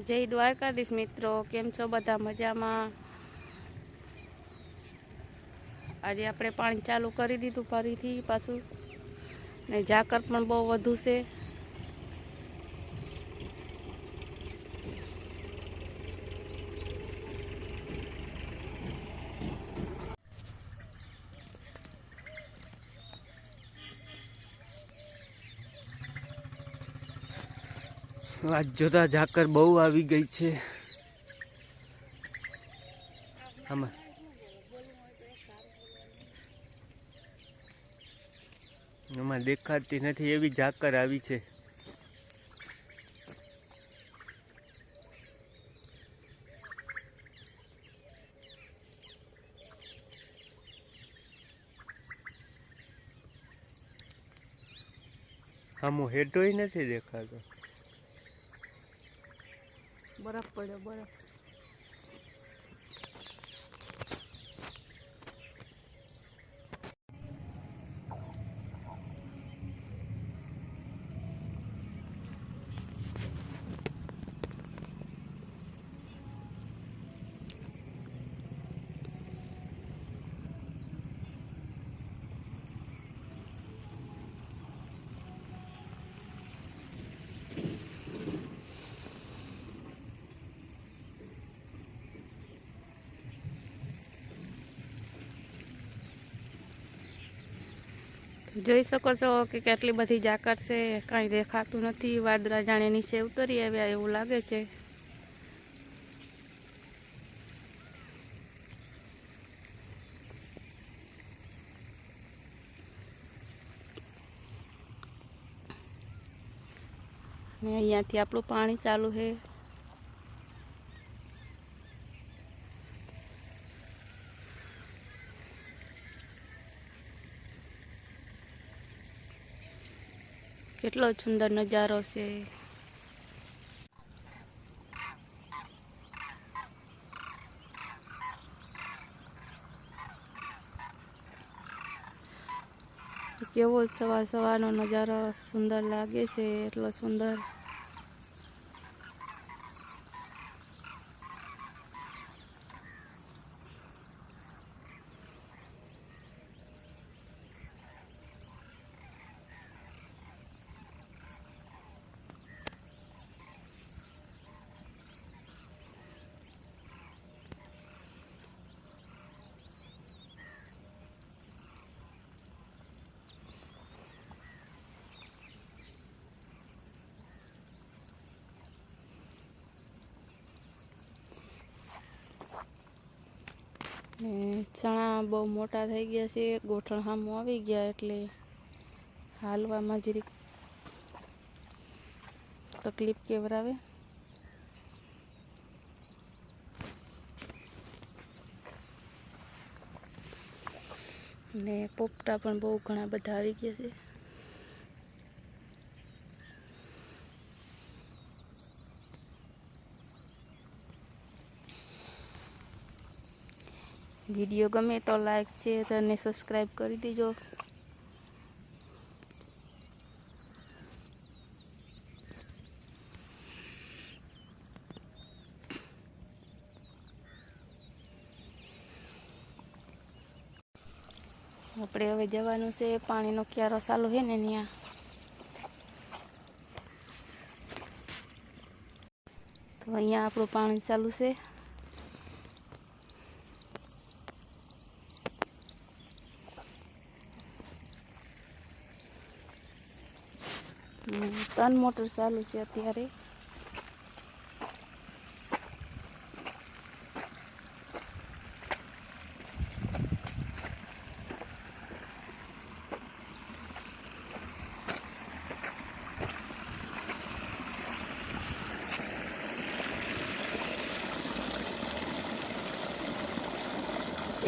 જય દ્વારકાધીશ મિત્રો, કેમ છો બધા? મજામાં? આજે આપણે પાણી ચાલુ કરી દીધું ફરીથી પાછું, ને ઝાકર પણ બહુ વધુ છે. આજ જોતા ઝાકર બહુ આવી ગઈ છે. આમાં દેખાતી નથી એવી ઝાકર આવી છે. આમાં હેઠોય નથી દેખાતો. બરફ પડ્યો, બરફ. જોઈ શકો છો કે કેટલી બધી ઝાકર છે, કાંઈ દેખાતું નથી. વાદળા જાણે નીચે ઉતરી આવ્યા એવું લાગે છે. ને અહીંયાથી આપણું પાણી ચાલુ છે. કેટલો સુંદર નજારો છે. કેવો સવારનો નજારો સુંદર લાગે છે, એટલો સુંદર. ચણા બહુ મોટા થઈ ગયા છે, ગોઠણ સામું આવી ગયા એટલે હાલવામાં જરીક તકલીફ કેવરાવે. ને પોપટા પણ બહુ ઘણા બધા આવી ગયા છે. વિડીયો ગમે તો લાઈક, શેર અને સબસ્ક્રાઈબ કરી દેજો. આપણે હવે જવાનું છે, પાણીનો ક્યારો ચાલુ છે ને ત્યાં. તો અહીંયા આપણું પાણી ચાલુ છે. ત્રણ મોટર ચાલુ છે અત્યારે.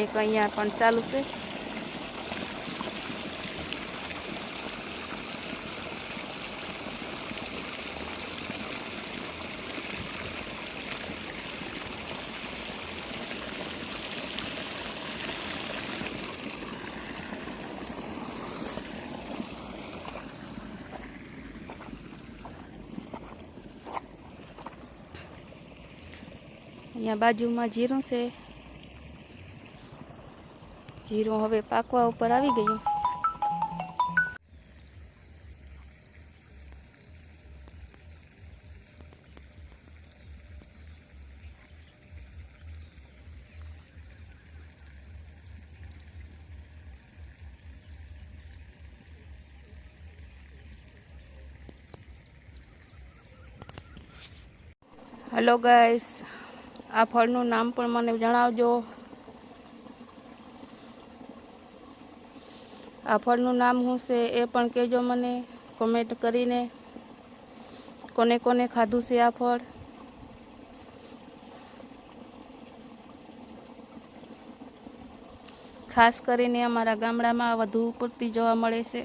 એક અહીંયા પણ ચાલુ છે. અહીંયા બાજુમાં જીરું છે. જીરું હવે પાકવા ઉપર આવી ગયું. હેલો ગાઈસ, આ ફળનું નામ પણ મને જણાવજો. આ ફળનું નામ શું છે એ પણ કહેજો મને કોમેન્ટ કરીને. કોને કોને ખાધું છે આ ફળ? ખાસ કરીને અમારા ગામડામાં વધુ પૂરતી જોવા મળે છે.